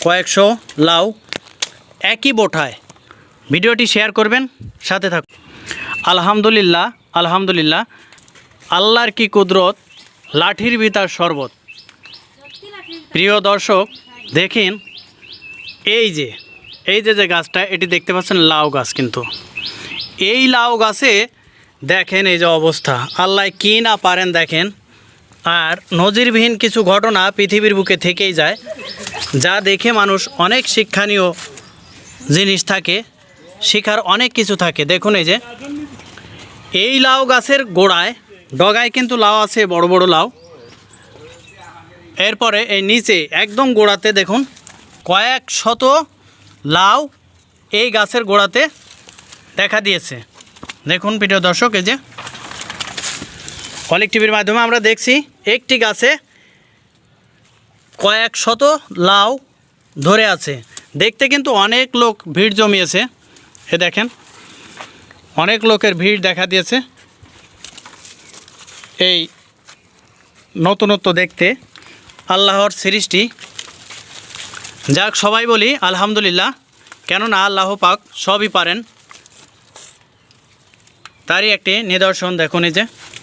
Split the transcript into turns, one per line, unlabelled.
কয়েকশো লাউ একই বোঠায়। ভিডিওটি শেয়ার করবেন, সাথে থাকুন। আলহামদুলিল্লাহ আলহামদুলিল্লাহ, আল্লাহর কি কুদরত, লাঠির ভিতর শরবত। প্রিয় দর্শক দেখেন, এই যে গাছটা, এটি দেখতে পাচ্ছেন লাউ গাছ। কিন্তু এই লাউ গাছে দেখেন এই যে অবস্থা, আল্লাহ কি না পারেন দেখেন। আর নজিরবিহীন কিছু ঘটনা পৃথিবীর বুকে থেকেই যায়, যা দেখে মানুষ অনেক শিক্ষণীয় জিনিস থাকে, শেখার অনেক কিছু থাকে। দেখুন এই লাউ গাছের গোড়ায় ডগায় কিন্তু লাউ আছে, বড় বড় লাউ। এরপরে এই নিচে একদম গোড়াতে দেখুন কয়েক শত লাউ এই গাছের গোড়াতে দেখা দিয়েছে। দেখুন প্রিয় দর্শক, এই যে অলিক টিভির মাধ্যমে আমরা দেখছি একটি গাছে কয়েক শত লাউ ধরে আছে। দেখতে কিন্তু অনেক লোক ভিড় জমিয়েছে। এ দেখেন অনেক লোকের ভিড় দেখা দিয়েছে এই নতুনত্ব দেখতে, আল্লাহর সৃষ্টি। যাক, সবাই বলি আলহামদুলিল্লাহ, কেননা আল্লাহ পাক সবই পারেন। তারই একটি নিদর্শন দেখুন এই যে।